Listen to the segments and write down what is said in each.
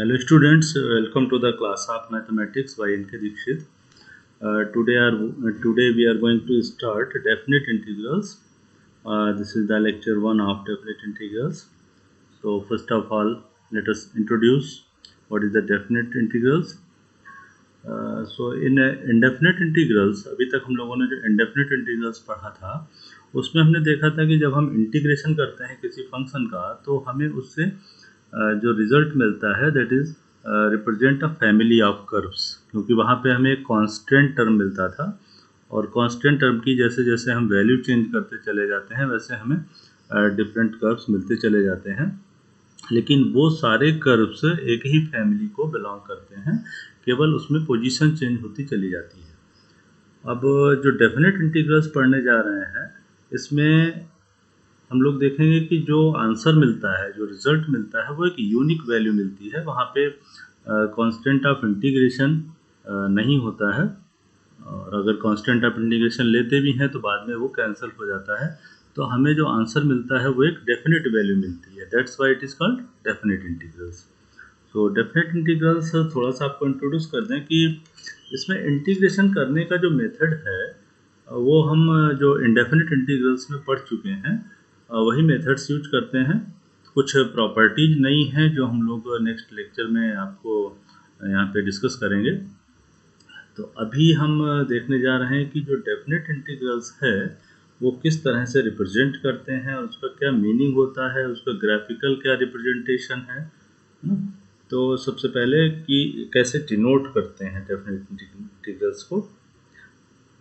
Hello students, welcome to the class of mathematics by N.K. Dikshit. Today we are going to start definite integrals. This is the lecture 1 of definite integrals. So first of all, let us introduce what is the definite integrals. So in indefinite integrals, अभी तक हम लोगों ने जो indefinite integrals पढ़ा था उसमें हमने देखा था कि जब हम इंटीग्रेशन करते हैं किसी फंक्शन का तो हमें उससे जो रिजल्ट मिलता है that is represent a family of curves, क्योंकि वहाँ पे हमें एक कांस्टेंट टर्म मिलता था और कांस्टेंट टर्म की जैसे जैसे हम वैल्यू चेंज करते चले जाते हैं वैसे हमें डिफरेंट कर्व्स मिलते चले जाते हैं, लेकिन वो सारे कर्व्स एक ही फैमिली को बिलोंग करते हैं, केवल उसमें पोजीशन चेंज होती चली जाती है। अब जो डेफिनेट इंटीग्रल्स पढ़ने जा रहे हैं इसमें हम लोग देखेंगे कि जो आंसर मिलता है, जो रिजल्ट मिलता है वो एक यूनिक वैल्यू मिलती है। वहाँ पे कांस्टेंट ऑफ इंटीग्रेशन नहीं होता है, और अगर कांस्टेंट ऑफ इंटीग्रेशन लेते भी हैं तो बाद में वो कैंसिल हो जाता है, तो हमें जो आंसर मिलता है वो एक डेफिनेट वैल्यू मिलती है। That's why it is called definite integrals. So definite integrals थोड़ा सा आपको इंट्रोड्यूस कर दें कि इसमें इंटीग्रेशन करने का जो मेथड है वो हम जो इंडेफिनिट इंटीग्रल्स में पढ़ चुके हैं वही मेथड्स यूज करते हैं। कुछ प्रॉपर्टीज नई हैं जो हम लोग नेक्स्ट लेक्चर में आपको यहाँ पे डिस्कस करेंगे। तो अभी हम देखने जा रहे हैं कि जो डेफिनेट इंटीग्रल्स है वो किस तरह से रिप्रेजेंट करते हैं और उसका क्या मीनिंग होता है, उसका ग्राफिकल क्या रिप्रेजेंटेशन है। तो सबसे पहले कि कैसे डिनोट करते हैं डेफिनेट इंटीग्रल्स को।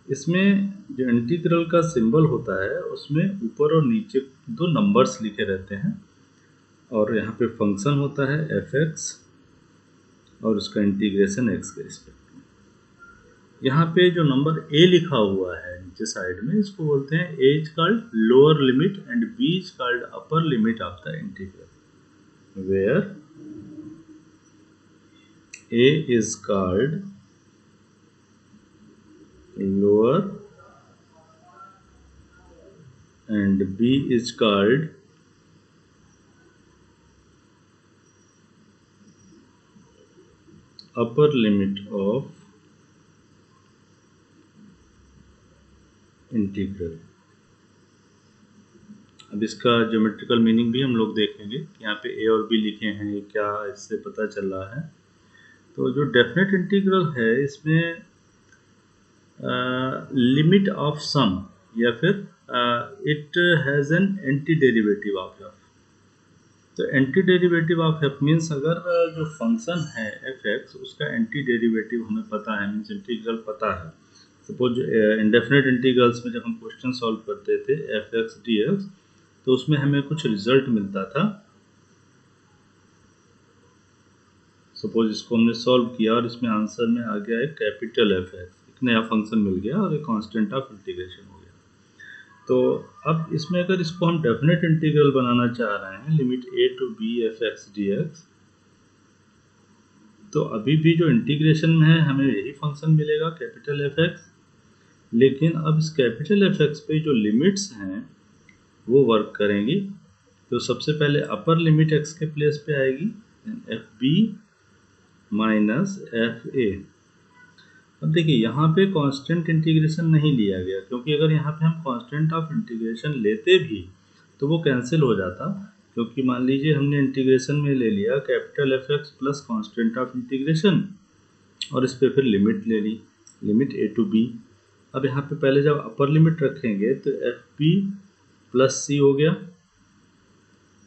इसमें जो इंटीग्रल का सिंबल होता है उसमें ऊपर और नीचे दो नंबर्स लिखे रहते हैं, और यहाँ पे फंक्शन होता है f(x) और उसका इंटीग्रेशन x के रिस्पेक्ट में। यहाँ पे जो नंबर a लिखा हुआ है नीचे साइड में, इसको बोलते हैं a is called lower limit and b is called upper limit of the integral, where a is called lower and b is called upper limit of integral. अब इसका ज्योमेट्रिकल मीनिंग भी हम लोग देखेंगे। यहाँ पे a और b लिखे हैं, ये क्या इससे पता चल रहा है। तो जो डेफिनेट इंटीग्रल है इसमें लिमिट ऑफ सम या फिर it has an anti derivative of f। तो anti derivative of f means अगर जो फंक्शन है f(x) उसका एंटी डेरिवेटिव हमें पता है, मीन्स इंटीग्रल पता है। सपोज इंडेफिनेट इंटीग्रल्स में जब हम क्वेश्चन सॉल्व करते थे f(x) dx तो उसमें हमें कुछ रिजल्ट मिलता था। सपोज इसको हमने सॉल्व किया और इसमें आंसर में आ गया है कैपिटल f(x), एक नया फंक्शन मिल गया और एक कांस्टेंट ऑफ इंटीग्रेशन हो गया। तो अब इसमें अगर इसको हम डेफिनेट इंटीग्रल बनाना चाह रहे हैं limit a to b f(x) dx, तो अभी भी जो इंटीग्रेशन में है हमें यही फंक्शन मिलेगा कैपिटल f(x), लेकिन अब इस कैपिटल f(x) पे जो लिमिट्स हैं वो वर्क करेंगी। तो सबसे पहले अपर लिमिट x के प्लेस पे आएगी fb माइनस fa। अब देखिए यहाँ पे कांस्टेंट इंटीग्रेशन नहीं लिया गया, क्योंकि अगर यहाँ पे हम कांस्टेंट ऑफ इंटीग्रेशन लेते भी तो वो कैंसिल हो जाता, क्योंकि मान लीजिए हमने इंटीग्रेशन में ले लिया capital f(x) plus constant of integration और इस पे फिर लिमिट ले ली, लिमिट a to b। अब यहाँ पे पहले जब अपर लिमिट रखेंगे तो fb प्लस c हो गया,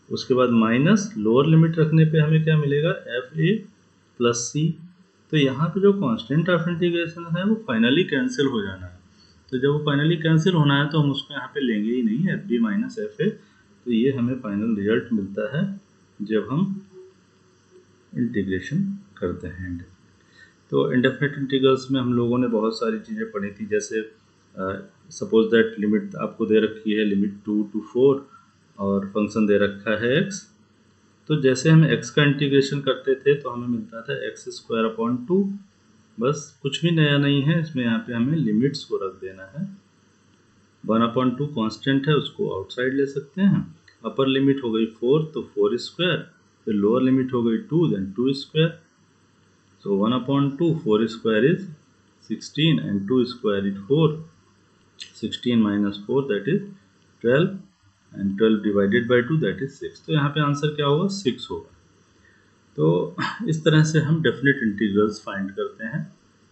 उसके बाद माइनस लोअर लिमिट रखने पे हमें क्या मिलेगा fa प्लस c। तो यहाँ पे जो कांस्टेंट ऑफ इंटीग्रेशन है वो फाइनली कैंसिल हो जाना है। तो जब वो फाइनली कैंसिल होना है तो हम उसको यहाँ पे लेंगे ही नहीं, fb माइनस fa। तो ये हमें फाइनल रिजल्ट मिलता है जब हम इंटीग्रेशन करते हैं। तो इंडेफिनिट इंटीग्रल्स में हम लोगों ने बहुत सारी चीज़ें पढ़ी थी, जैसे सपोज दैट लिमिट आपको दे रखी है लिमिट 2 to 4 और फंक्शन दे रखा है x। तो जैसे हम x का इंटीग्रेशन करते थे तो हमें मिलता था x² 2। बस कुछ भी नया नहीं है इसमें, यहाँ पे हमें लिमिट्स को रख देना है। 1/2 कांस्टेंट है, उसको आउटसाइड ले सकते हैं। अपर लिमिट हो गई 4 तो 4², तो लोअर लिमिट हो गई 2, then 2 square, so 1/2, 4 square is 16 and 2 square is 4, 16 minus 4 that is 12 and 12 divided by 2 that is 6। तो यहाँ पे आंसर क्या होगा, 6 होगा। तो इस तरह से हम डेफिनेट इंटीग्रल्स फाइंड करते हैं,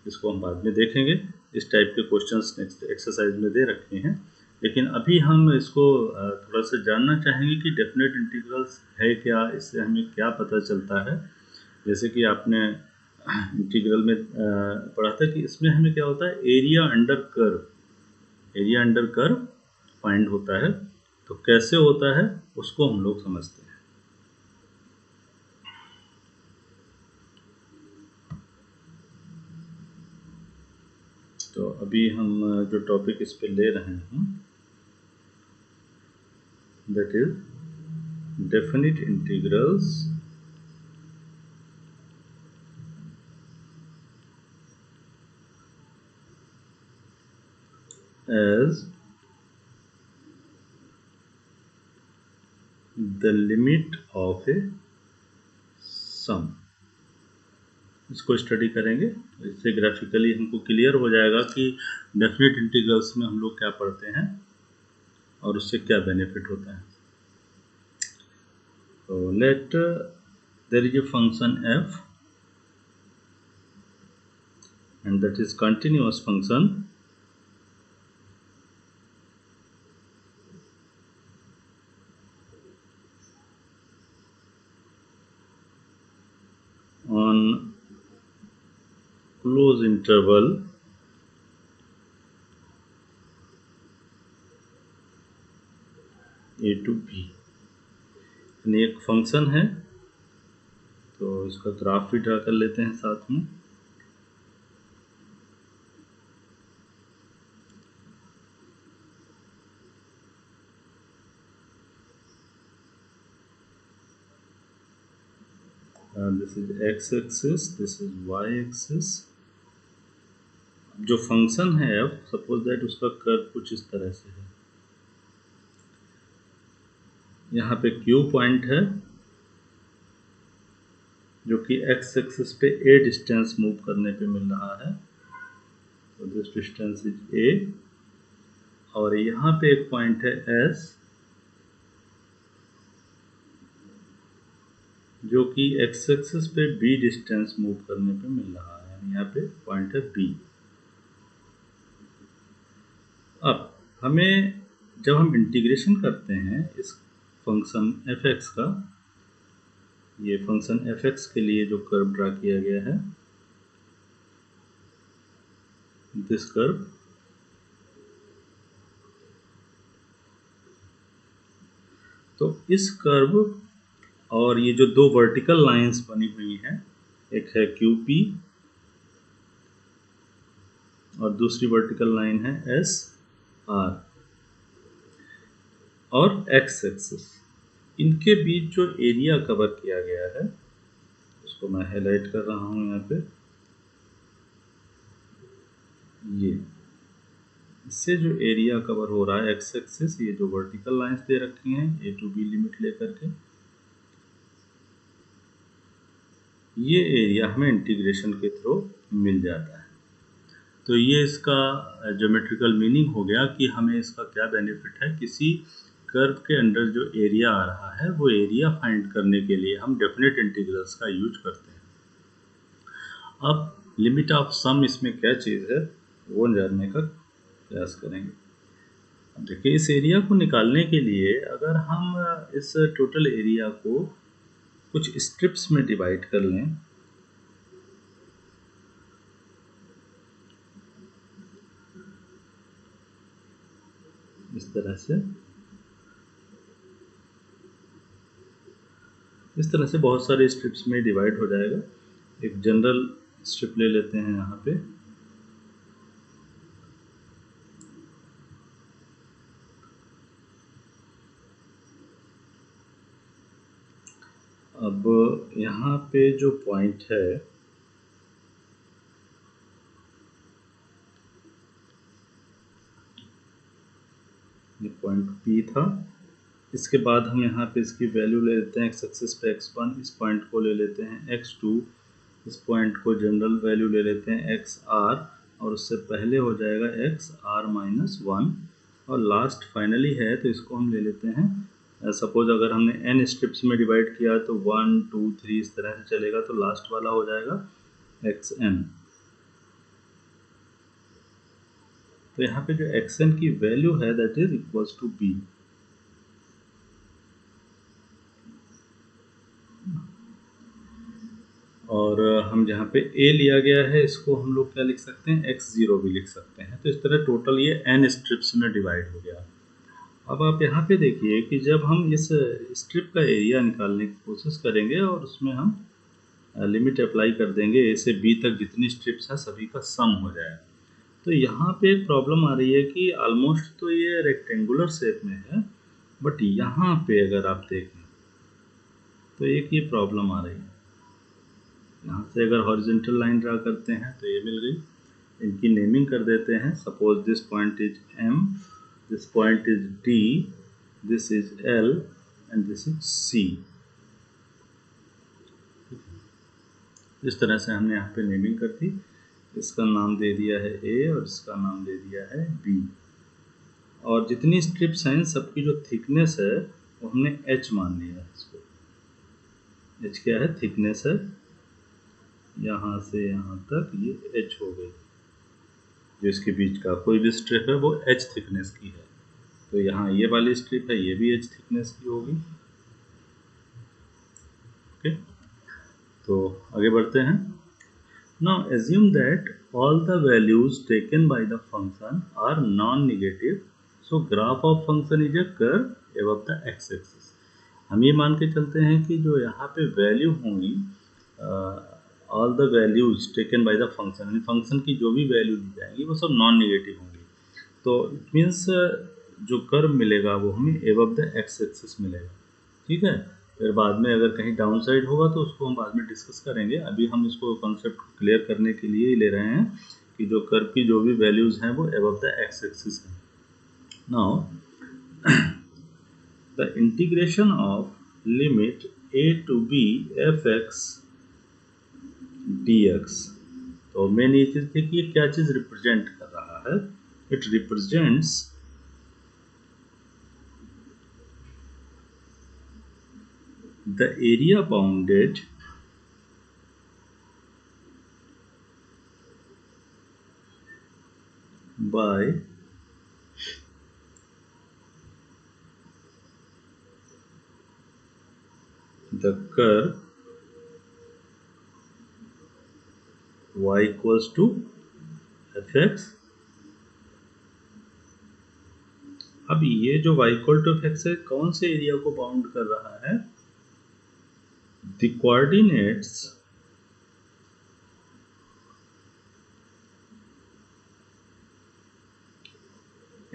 इसको हम बाद में देखेंगे। इस टाइप के क्वेश्चंस नेक्स्ट एक्सरसाइज में दे रखे हैं, लेकिन अभी हम इसको थोड़ा सा जानना चाहेंगे कि डेफिनेट इंटीग्रल्स है क्या, इससे हमें क्या पता चलता है। जैसे कि आपने इंटीग्रल में पढ़ा था कि इसमें हमें क्या होता है, area under curve, area under curve find होता है। तो कैसे होता है उसको हम लोग समझते हैं। तो अभी हम जो टॉपिक इस पे ले रहे हैं that is definite integrals as the limit of a sum। इसको स्टडी करेंगे, इससे ग्राफिकली हमको क्लियर हो जाएगा कि डेफिनेट इंटीग्रल्स में हम लोग क्या पढ़ते हैं और उससे क्या बेनिफिट होता है। तो let there is a function f and that is continuous function on close interval a to b। यानी एक फंक्शन है, तो इसका ग्राफ भी ड्रा कर लेते हैं साथ में। This is x axis, this is y axis. जो फंक्शन है f, सपोज दैट उसका कर्व कुछ इस तरह से है। यहाँ पे q पॉइंट है जो कि x एक्सिस पे a डिस्टेंस मूव करने पे मिल रहा है, तो दिस डिस्टेंस इज a। और यहाँ पे एक पॉइंट है s जो कि x एक्सिस पे b डिस्टेंस मूव करने पे मिल रहा है, यहाँ पे पॉइंट है b। अब हमें जब हम इंटीग्रेशन करते हैं इस फंक्शन f(x) का, ये फंक्शन f(x) के लिए जो कर्व ड्रा किया गया है, दिस कर्व, तो इस कर्व और ये जो दो वर्टिकल लाइंस बनी हुई हैं, एक है QP और दूसरी वर्टिकल लाइन है SR, और x एक्सिस, इनके बीच जो एरिया कवर किया गया है उसको मैं हाईलाइट कर रहा हूँ यहाँ पे। ये इससे जो एरिया कवर हो रहा है x एक्सिस, ये जो वर्टिकल लाइंस दे रखी हैं a to b लिमिट लेकर के, ये एरिया हमें इंटीग्रेशन के थ्रू मिल जाता है। तो ये इसका ज्योमेट्रिकल मीनिंग हो गया कि हमें इसका क्या बेनिफिट है। किसी कर्व के अंदर जो एरिया आ रहा है वो एरिया फाइंड करने के लिए हम डेफिनेट इंटीग्रल्स का यूज करते हैं। अब लिमिट ऑफ सम इसमें क्या चीज़ है वो जानने का प्रयास करेंगे। अब देखिए, इस एरिया को निकालने के लिए अगर हम इस टोटल एरिया को कुछ स्ट्रिप्स में डिवाइड कर लें, इस तरह से बहुत सारे स्ट्रिप्स में डिवाइड हो जाएगा। एक जनरल स्ट्रिप ले लेते हैं यहाँ पे, अब यहाँ पे जो पॉइंट है ये पॉइंट P था, इसके बाद हम यहाँ पे इसकी वैल्यू ले लेते हैं x एक्सिस पे x1, इस पॉइंट को ले लेते हैं x2, इस पॉइंट को जनरल वैल्यू ले लेते हैं xr, और उससे पहले हो जाएगा xr-1, और लास्ट फाइनली है तो इसको हम ले लेते हैं, सपोज अगर हमने n स्ट्रिप्स में डिवाइड किया तो 1 2 3 इस तरह से चलेगा, तो लास्ट वाला हो जाएगा xn। तो यहाँ पे जो xn की वैल्यू है that is equals to b। और हम जहाँ पे a लिया गया है इसको हम लोग क्या लिख सकते हैं, x0 भी लिख सकते हैं। तो इस तरह टोटल ये n स्ट्रिप्स में डिवाइड हो गया। अब आप यहाँ पे देखिए कि जब हम इस स्ट्रिप का एरिया निकालने की कोशिश करेंगे और उसमें हम लिमिट अप्लाई कर देंगे a से b तक जितनी स्ट्रिप्स है सभी का सम हो जाए, तो यहाँ पे एक प्रॉब्लम आ रही है कि ऑलमोस्ट तो ये रेक्टेंगुलर शेप में है, बट यहाँ पे अगर आप देखें तो एक ये प्रॉब्लम आ रही है। यहाँ से अगर हॉरिजॉन्टल लाइन ड्रा करते हैं तो ये मिल गई। इनकी नेमिंग कर देते हैं, suppose this point is M, this point is D, this is L and this is C। इस तरह से हमने यहाँ पे नेमिंग कर दी। इसका नाम दे दिया है A और इसका नाम दे दिया है B। और जितनी स्ट्रिप्स हैं सबकी जो थिकनेस है वो हमने H मान लिया है। इसको H क्या है, थिकनेस है, यहाँ से यहाँ तक ये H हो गई। जो इसके बीच का कोई भी स्ट्रिप है वो H थिकनेस की है, तो यहाँ ये वाली स्ट्रिप है ये भी H थिकनेस की होगी। ओके, तो आगे बढ़ते हैं। Now assume that all the values taken by the function are non-negative, so graph of function is a curve above the x-axis। हम ये मान के चलते हैं कि जो यहाँ पे वैल्यू होंगी, all the values taken by the function, function की जो भी वैल्यू दी जाएंगी वो सब नॉन नेगेटिव होंगी। तो इट मीन्स जो कर्व मिलेगा वो हमें एबव द एक्स एक्सिस मिलेगा। ठीक है, फिर बाद में अगर कहीं डाउन साइड होगा तो उसको हम बाद में डिस्कस करेंगे। अभी हम इसको कॉन्सेप्ट क्लियर करने के लिए ही ले रहे हैं कि जो कर्व की जो भी वैल्यूज हैं वो एबव द एक्स एक्सिस है। Now the integration of limit a to b fx dx, तो मेन ये चीज थी कि ये क्या चीज रिप्रेजेंट कर रहा है। It represents the area bounded by the curve y equals to fx। अब ये जो y equal to fx है कौन से एरिया को बाउंड कर रहा है, the coordinates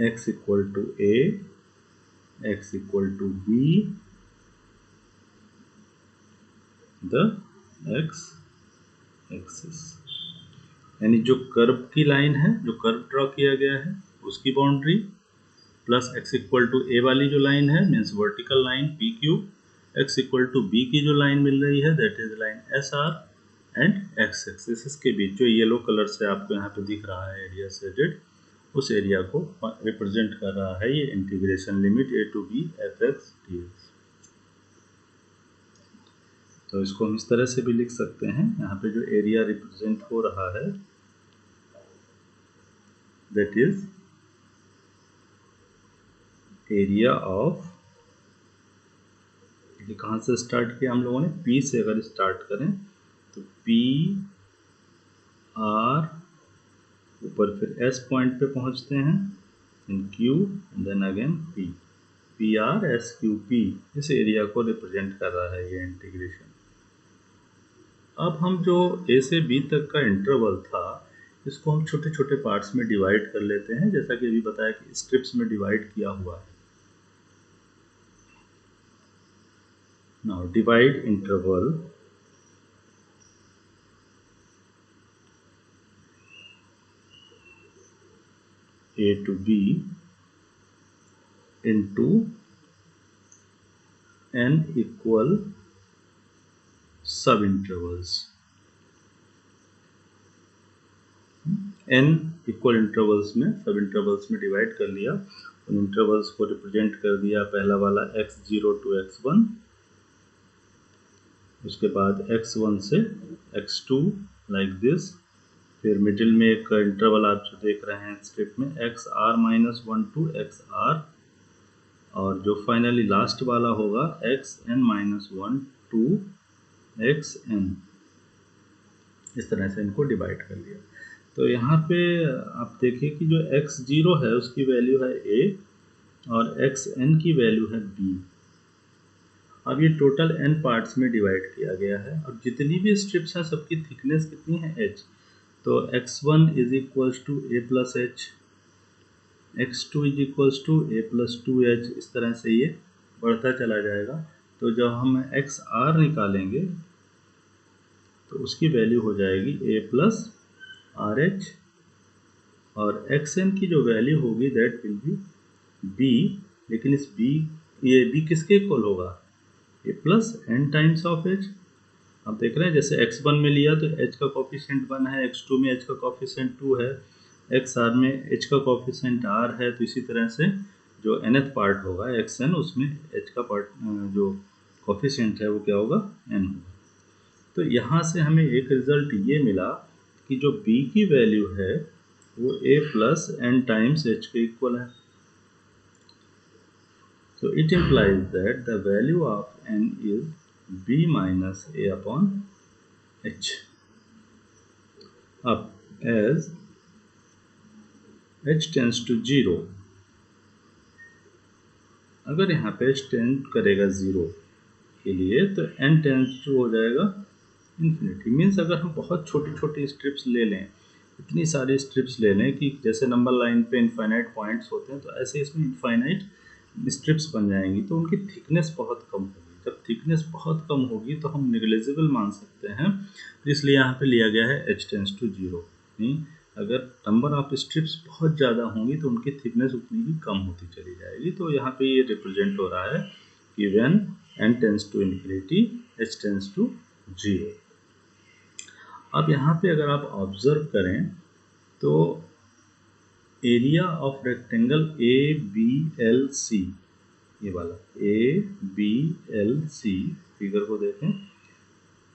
x equal to a, x equal to b, the x axis, यानी जो कर्व की लाइन है, जो कर्व ड्रॉ किया गया है उसकी boundary, plus x equal to a वाली जो लाइन है means vertical line P Q, x equal to b की जो लाइन मिल रही है that is line S R, and x axis के बीच जो येलो कलर से आपको यहाँ पे दिख रहा है एरिया शेडेड, उस एरिया को रिप्रेजेंट कर रहा है ये integration limit a to b fx dx। तो इसको हम इस तरह से भी लिख सकते हैं, यहाँ पे जो एरिया रिप्रेजेंट हो रहा है दैट इज एरिया ऑफ, कहाँ से स्टार्ट किया हम लोगों ने, P से अगर स्टार्ट करें तो P R, ऊपर फिर S पॉइंट पे पहुंचते हैं, in Q and then again P, P R S Q P, इस एरिया को रिप्रेजेंट कर रहा है ये इंटीग्रेशन। अब हम जो A से B तक का इंटरवल था इसको हम छोटे छोटे पार्ट्स में डिवाइड कर लेते हैं, जैसा कि अभी बताया कि स्ट्रिप्स में डिवाइड किया हुआ है। Now divide interval A to B into n equal सब इंटरवल्स, n इक्वल इंटरवल्स में सब इंटरवल्स में डिवाइड कर लिया, उन इंटरवल्स को रिप्रेजेंट कर दिया, पहला वाला x0 to x1, उसके बाद x1 से x2 लाइक दिस, फिर मिडिल में एक इंटरवल आप जो देख रहे हैं स्क्रिप्ट में xr-1 to xr, और जो फाइनली लास्ट वाला होगा xn-1 to xn। इस तरह से इनको डिवाइड कर लिया। तो यहाँ पे आप देखिए कि जो x0 है उसकी वैल्यू है a और xn की वैल्यू है b। अब ये टोटल n पार्ट्स में डिवाइड किया गया है और जितनी भी स्ट्रिप्स हैं सबकी थिकनेस कितनी है h। तो x1 is equals to a plus h, x2 is equals to a plus 2h, इस तरह से ये बढ़ता चला जाएगा। तो जब हम xr निकालेंगे तो उसकी वैल्यू हो जाएगी a प्लस RH, और xn की जो वैल्यू होगी दैट विल बी b, लेकिन इस b, ये b किसके इक्वल होगा, a plus n times of h। आप देख रहे हैं जैसे x1 में लिया तो h का कॉफिशिएंट 1 है, x2 में h का कॉफिशिएंट 2 है, xr में h का कॉफिशिएंट r है, तो इसी तरह से जो nth पार्ट होगा xn उसमें h का पार्ट जो कॉफिशिएंट है वो क्या होगा, n होगा। तो यहाँ से हमें एक रिजल्ट ये मिला कि जो b की वैल्यू है वो a plus n times h के इक्वल है। So it implies that the value of n is b minus a upon h. Up as h tends to 0, अगर यहाँ पे h टेंड करेगा 0 के लिए तो n टेंड्स टू हो जाएगा इन्फिनिटी। मीन्स अगर हम बहुत छोटी छोटी स्ट्रिप्स ले लें, इतनी सारी स्ट्रिप्स ले लें कि जैसे नंबर लाइन पे इनफाइनाइट पॉइंट्स होते हैं, तो ऐसे इसमें इनफाइनाइट स्ट्रिप्स बन जाएंगी, तो उनकी थिकनेस बहुत कम होगी। जब थिकनेस बहुत कम होगी तो हम नेग्लिजिबल मान सकते हैं, इसलिए यहाँ पे लिया गया है h टेंड्स टू 0। नहीं, अगर नंबर ऑफ स्ट्रिप्स बहुत ज़्यादा होंगी तो उनकी थिकनेस उतनी ही कम होती चली जाएगी। तो यहाँ पे ये रिप्रेजेंट हो रहा है कि when n tends to infinity h tends to 0। अब यहाँ पे अगर आप ऑब्जर्व करें तो एरिया ऑफ रेक्टेंगल ABLC, ये वाला ABLC फिगर को देखें,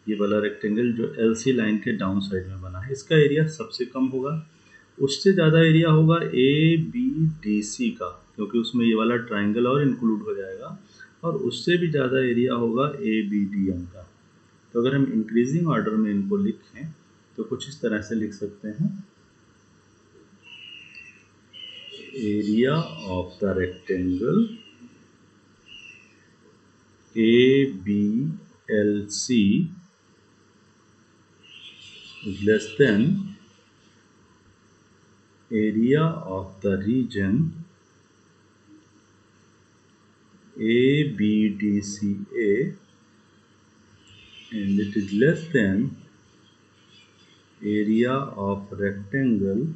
ये वाला रेक्टेंगल जो LC लाइन के डाउन साइड में बना है, इसका एरिया सबसे कम होगा। उससे ज़्यादा एरिया होगा ABDC का, क्योंकि उसमें ये वाला ट्राइंगल और इंक्लूड हो जाएगा, और उससे भी ज़्यादा एरिया होगा ABDM का। तो अगर हम इंक्रीजिंग ऑर्डर में इनको लिखें तो कुछ इस तरह से लिख सकते हैं, area of the rectangle ABLC is less than area of the region ABDCA, and it is less than area of rectangle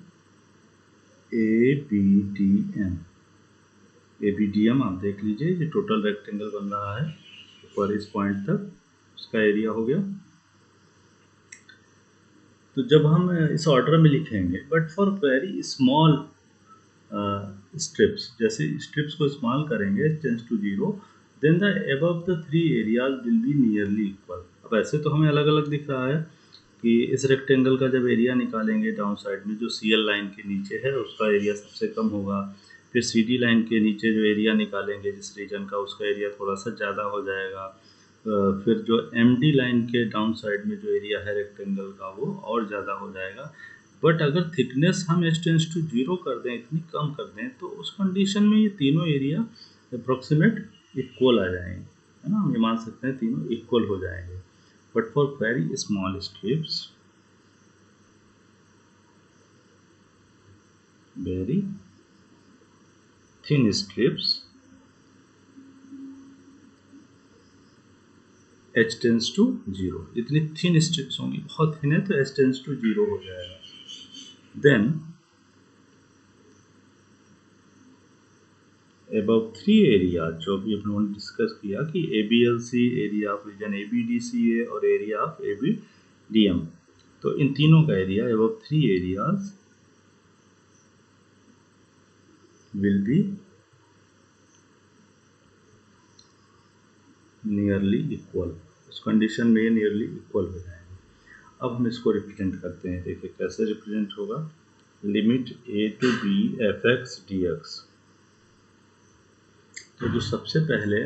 ABDM। ABDM आप देख लीजिए, ये टोटल रेक्टेंगल बन रहा है ऊपर इस पॉइंट तक, उसका एरिया हो गया। तो जब हम इस ऑर्डर में लिखेंगे, but for very small strips, जैसे स्ट्रिप्स को स्मॉल करेंगे tends to 0, then the above the 3 areas will be nearly equal. अब ऐसे तो हमें अलग अलग दिख रहा है कि इस रेक्टेंगल का जब एरिया निकालेंगे डाउन साइड में, जो CL लाइन के नीचे है उसका एरिया सबसे कम होगा, फिर CD लाइन के नीचे जो एरिया निकालेंगे जिस रीजन का, उसका एरिया थोड़ा सा ज़्यादा हो जाएगा, फिर जो MD लाइन के डाउन साइड में जो एरिया है रेक्टेंगल का वो और ज़्यादा हो जाएगा। बट अगर थिकनेस हम h टेंड्स टू 0 कर दें, इतनी कम कर दें, तो उस कंडीशन में ये तीनों एरिया अप्रोक्सीमेट इक्वल आ जाएंगे, है ना, हम ये मान सकते हैं तीनों इक्वल हो जाएंगे। But for very small strips, very thin strips, h tends to 0। इतनी थिन स्ट्रिप्स होंगी, बहुत थिन है तो h टेंड्स टू 0 हो जाएगा। देन above 3 एरिया, जो अभी हम लोगों ने डिस्कस किया कि ABLC, area of region ABDCA और एरिया ऑफ ABDM, तो इन तीनों का area above 3 areas will be nearly equal. उस कंडीशन में ये नियरली इक्वल हो जाएंगे। अब हम इसको रिप्रेजेंट करते हैं। देखिए कैसे रिप्रेजेंट होगा। Limit a to b fx dx। तो जो सबसे पहले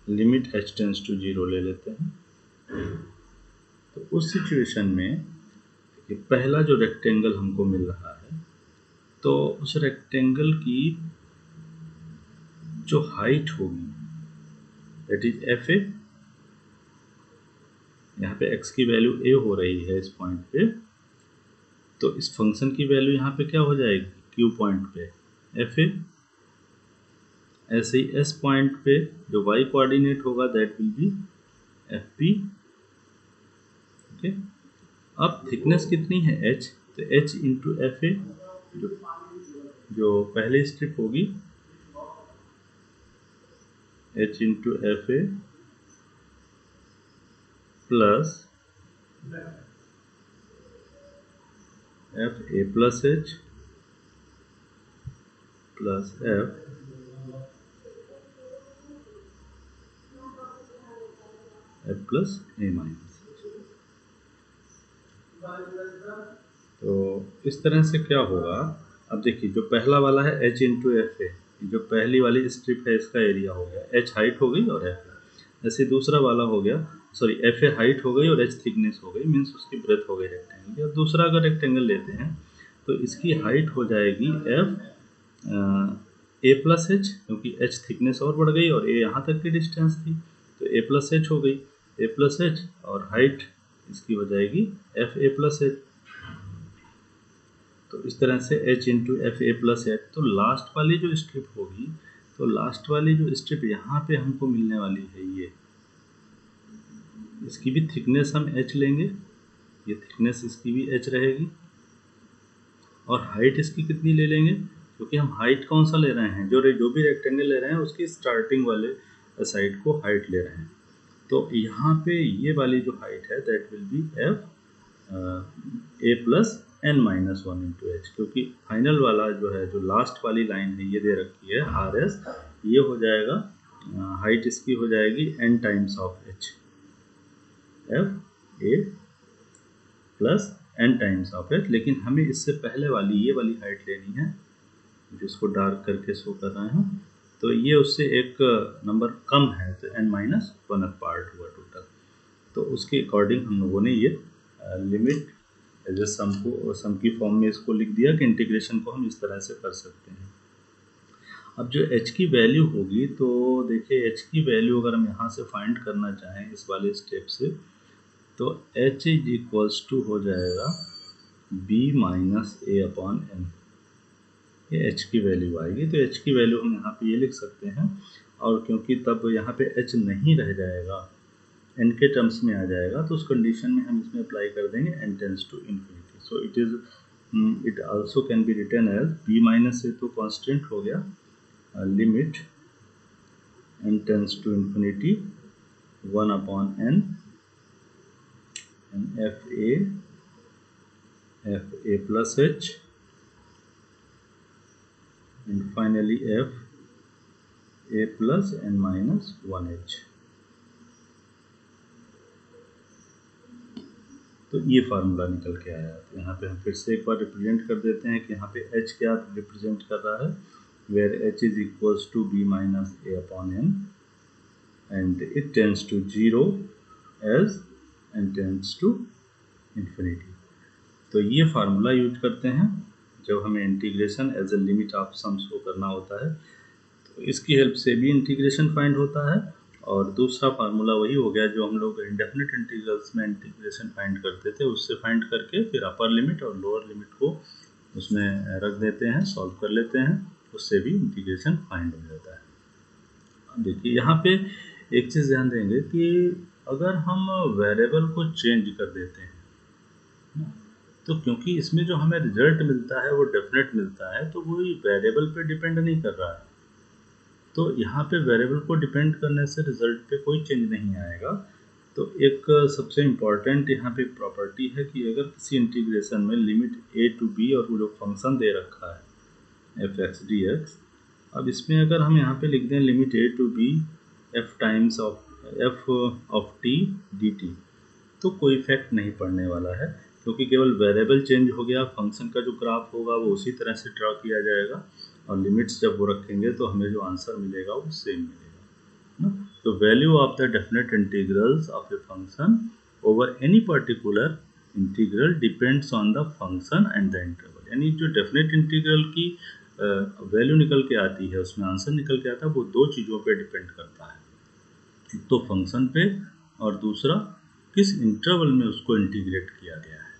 लिमिट h टेंस टू 0 ले लेते हैं। तो उस सिचुएशन में देखिए पहला जो रेक्टेंगल हमको मिल रहा है, तो उस रेक्टेंगल की जो हाइट होगी दैट इज एफ ए। यहाँ पे x की वैल्यू a हो रही है इस पॉइंट पे, तो इस फंक्शन की वैल्यू यहाँ पे क्या हो जाएगी q पॉइंट पे एफ ए। ऐसे ही s पॉइंट पे जो y कोऑर्डिनेट होगा that will be F P. Okay, अब थिकनेस कितनी है h, तो h इंटू एफ ए, जो पहली स्ट्रिप होगी h into F A plus F A plus H plus F plus A minus. तो इस तरह से क्या होगा। अब देखिए जो पहला वाला है h इंटू एफ ए, जो पहली वाली स्ट्रिप है इसका एरिया हो गया, h हाइट हो गई और एफ। ऐसे दूसरा वाला हो गया, सॉरी एफ ए हाइट हो गई और h थिकनेस हो गई, मीन्स उसकी ब्रेथ हो गई रेक्टेंगल। अब दूसरा अगर रेक्टेंगल लेते हैं तो इसकी हाइट हो जाएगी एफ ए प्लस एच, क्योंकि h थिकनेस और बढ़ गई और a यहाँ तक की डिस्टेंस थी, तो a प्लस एच हो गई, a प्लस एच, और हाइट इसकी हो जाएगी एफ ए प्लस एच। तो इस तरह से h into F A plus H. तो लास्ट वाली जो स्ट्रिप होगी, तो लास्ट वाली जो स्ट्रिप यहाँ पे हमको मिलने वाली है, ये इसकी भी थिकनेस हम h लेंगे, ये थिकनेस इसकी भी h रहेगी, और हाइट इसकी कितनी ले लेंगे, क्योंकि हम हाइट कौन सा ले रहे हैं, जो भी रेक्टेंगल ले रहे हैं उसकी स्टार्टिंग वाले साइड को हाइट ले रहे हैं। तो यहाँ पे ये वाली जो हाइट है that will be F A plus N minus one into H, क्योंकि फाइनल वाला जो है, जो लास्ट वाली लाइन है ये दे रखी है आर एस, ये हो जाएगा हाइट इसकी हो जाएगी N times of H, F A plus N times of H. लेकिन हमें इससे पहले वाली ये वाली हाइट लेनी है, जिसको डार्क करके शो कर रहे हैं, तो ये उससे एक नंबर कम है, तो एन माइनस वन पार्ट हुआ टोटल। तो उसके अकॉर्डिंग हम लोगों ने ये लिमिट एज ए सम की फॉर्म में इसको लिख दिया कि इंटीग्रेशन को हम इस तरह से कर सकते हैं। अब जो h की वैल्यू होगी, तो देखिए h की वैल्यू अगर हम यहाँ से फाइंड करना चाहें इस वाले स्टेप से, तो h इज इक्वल्स टू हो जाएगा b minus A upon N. ये h की वैल्यू आएगी, तो h की वैल्यू हम यहाँ पे ये लिख सकते हैं, और क्योंकि तब यहाँ पे h नहीं रह जाएगा, n के टर्म्स में आ जाएगा, तो उस कंडीशन में हम इसमें अप्लाई कर देंगे n tends to infinity. So it also can be written as b minus a, तो कांस्टेंट हो गया, limit n tends to infinity 1 upon n f A plus h and finally f A plus N minus one h. तो ये formula निकल के आया। तो यहाँ पे हम फिर से एक बार रिप्रेजेंट कर देते हैं कि यहाँ पे h क्या रिप्रेजेंट कर रहा है, where h is equals to b minus A upon N and it tends to 0 as n tends to infinity. तो ये फार्मूला यूज करते हैं जब हमें integration as a limit of sum show करना होता है, तो इसकी हेल्प से भी इंटीग्रेशन फाइंड होता है। और दूसरा फार्मूला वही हो गया जो हम लोग इंडेफिनिट इंटीग्रल्स में इंटीग्रेशन फाइंड करते थे, उससे फाइंड करके फिर अपर लिमिट और लोअर लिमिट को उसमें रख देते हैं, सॉल्व कर लेते हैं, उससे भी इंटीग्रेशन फाइंड हो जाता है। देखिए यहाँ पे एक चीज़ ध्यान देंगे कि अगर हम वेरिएबल को चेंज कर देते हैं, तो क्योंकि इसमें जो हमें रिजल्ट मिलता है वो डेफिनेट मिलता है, तो वही वेरिएबल पे डिपेंड नहीं कर रहा है। तो यहाँ पे वेरिएबल को डिपेंड करने से रिजल्ट पे कोई चेंज नहीं आएगा। तो एक सबसे इम्पॉर्टेंट यहाँ पे प्रॉपर्टी है कि अगर किसी इंटीग्रेशन में लिमिट a टू b और वो जो फंक्शन दे रखा है एफ एक्स डी एक्स, अब इसमें अगर हम यहाँ पे लिख दें limit a to b f times of t dt, तो कोई इफेक्ट नहीं पड़ने वाला है, क्योंकि केवल वेरिएबल चेंज हो गया, फंक्शन का जो ग्राफ होगा वो उसी तरह से ड्रा किया जाएगा, और लिमिट्स जब वो रखेंगे तो हमें जो आंसर मिलेगा वो सेम मिलेगा ना। तो value of the definite integrals of a function over any particular integral depends on the function and the interval. यानी जो डेफिनेट इंटीग्रल की वैल्यू निकल के आती है, उसमें आंसर निकल के आता है, वो दो चीज़ों पे डिपेंड करता है, एक तो फंक्शन पे और दूसरा किस इंटरवल में उसको इंटीग्रेट किया गया है।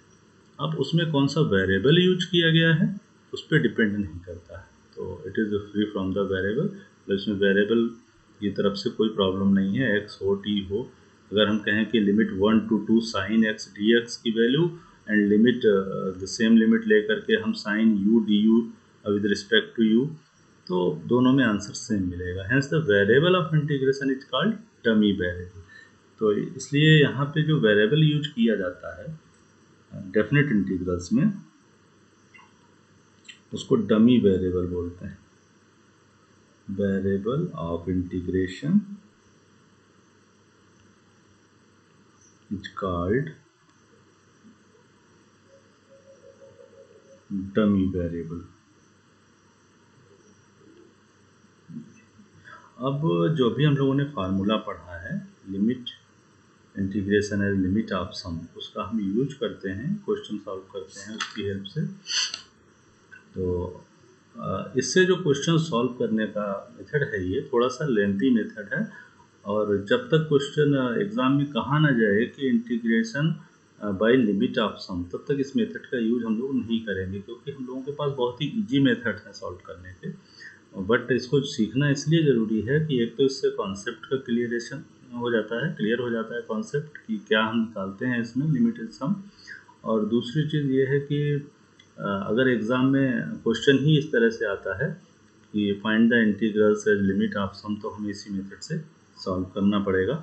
अब उसमें कौन सा वेरिएबल यूज किया गया है उस पर डिपेंड नहीं करता है, तो it is free from the variable. तो इसमें वेरिएबल की तरफ से कोई प्रॉब्लम नहीं है, एक्स हो टी हो। अगर हम कहें कि limit 1 to 2 sine x D x की value and limit the same limit लेकर के हम sine u d u with respect to u, तो दोनों में आंसर सेम मिलेगा। Hence the variable of integration is called dummy variable. तो इसलिए यहाँ पे जो वेरिएबल यूज किया जाता है डेफिनेट इंटीग्रल्स में, उसको डमी वेरिएबल बोलते हैं। Variable of integration is called dummy variable. अब जो भी हम लोगों ने फार्मूला पढ़ा है limit integration as limit of sum, उसका हम यूज करते हैं, क्वेश्चन सॉल्व करते हैं उसकी हेल्प से। तो इससे जो क्वेश्चन सॉल्व करने का मेथड है ये थोड़ा सा लेंथी मेथड है, और जब तक क्वेश्चन एग्ज़ाम में कहा ना जाए कि इंटीग्रेशन बाय लिमिट ऑफ सम, तब तक इस मेथड का यूज हम लोग नहीं करेंगे, क्योंकि हम लोगों के पास बहुत ही इजी मेथड है सॉल्व करने के। बट इसको सीखना इसलिए ज़रूरी है कि एक तो इससे कॉन्सेप्ट का क्लियरेशन हो जाता है, क्लियर हो जाता है कॉन्सेप्ट कि क्या हम निकालते हैं इसमें लिमिटेड सम, और दूसरी चीज़ ये है कि अगर एग्ज़ाम में क्वेश्चन ही इस तरह से आता है कि find the integrals as limit of sum, तो हमें इसी मेथड से सॉल्व करना पड़ेगा।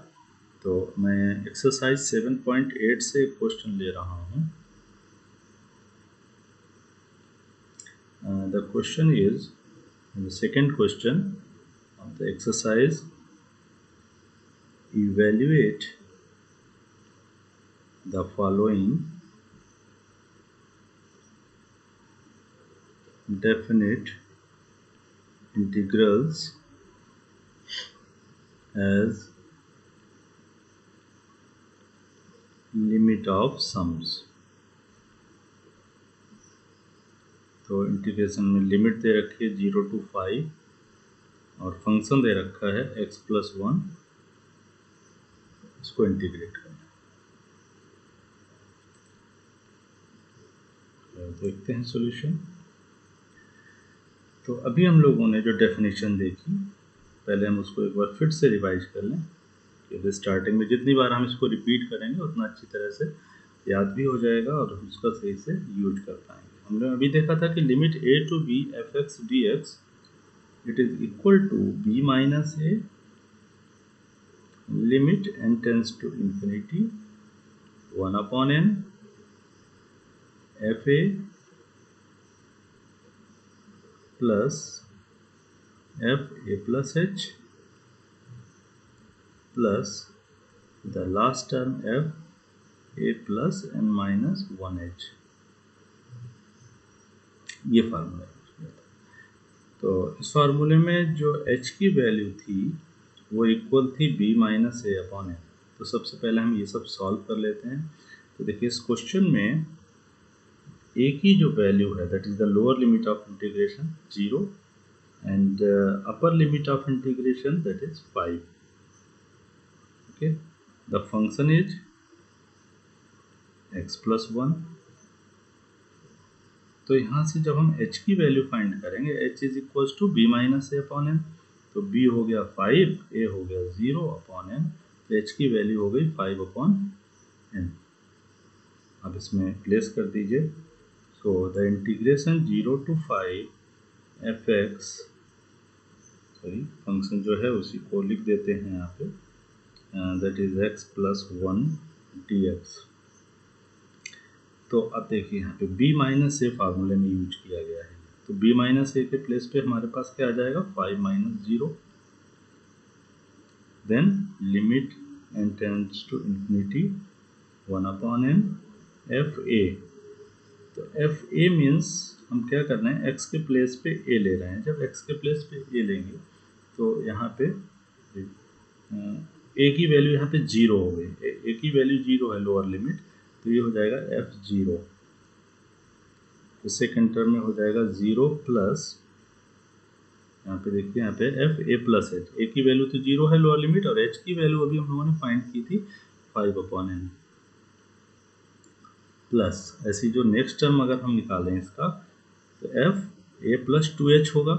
तो मैं एक्सरसाइज 7.8 से क्वेश्चन ले रहा हूँ। The question is the second question of the exercise, evaluate the following definite integrals as limit of sums। तो इंटीग्रेशन में लिमिट दे रखी है 0 to 5 और फंक्शन दे रखा है x+1, इसको इंटीग्रेट करना है। देखते हैं सॉल्यूशन। तो अभी हम लोगों ने जो डेफिनेशन देखी, पहले हम उसको एक बार फिर से रिवाइज कर लें, कि स्टार्टिंग में जितनी बार हम इसको रिपीट करेंगे उतना अच्छी तरह से याद भी हो जाएगा और उसका सही से यूज कर पाएंगे। हमने अभी देखा था कि limit a to b F X D X it is equal to b minus a limit n tends to infinity 1/n f a plus f a plus h plus the last term f a plus n minus 1h। ये formula है। तो इस फार्मूले में जो h की value थी वो इक्वल थी b minus a upon n। तो सबसे पहले हम ये सब सॉल्व कर लेते हैं। तो देखिए इस क्वेश्चन में a की जो वैल्यू है that is the lower limit of integration 0 and upper limit of integration that is 5। Okay, the function is x+1। तो यहाँ से जब हम h की वैल्यू फाइंड करेंगे, h is equal to b minus a upon n, तो b हो गया 5, a हो गया 0 अपॉन n, तो h की वैल्यू हो गई 5/n। अब इसमें प्लेस कर दीजिए। So the integration 0 to 5 f(x) sorry function जो है उसी को लिख देते हैं यहाँ पे, that is x plus 1 dx। तो अब देखिए यहाँ पे b माइनस ए फार्मूले में यूज किया गया है, तो b माइनस ए के प्लेस पे हमारे पास क्या आ जाएगा 5 minus 0, then limit n tends to infinity 1 upon n f a. तो एफ ए मीन्स हम क्या कर रहे हैं, x के प्लेस पे a ले रहे हैं। जब x के प्लेस पे a लेंगे तो यहाँ पे a की वैल्यू यहाँ पे 0 हो गई, a की वैल्यू 0 है लोअर लिमिट, तो ये हो जाएगा f0। तो सेकेंड टर्म में हो जाएगा 0 प्लस, यहाँ पे देखिए यहाँ पे एफ ए प्लस एच, ए की वैल्यू तो 0 है लोअर लिमिट, और एच की वैल्यू अभी हम लोगों ने फाइंड की थी 5 अपॉन एन, प्लस ऐसी जो नेक्स्ट टर्म अगर हम निकालें इसका, तो एफ ए प्लस 2h होगा,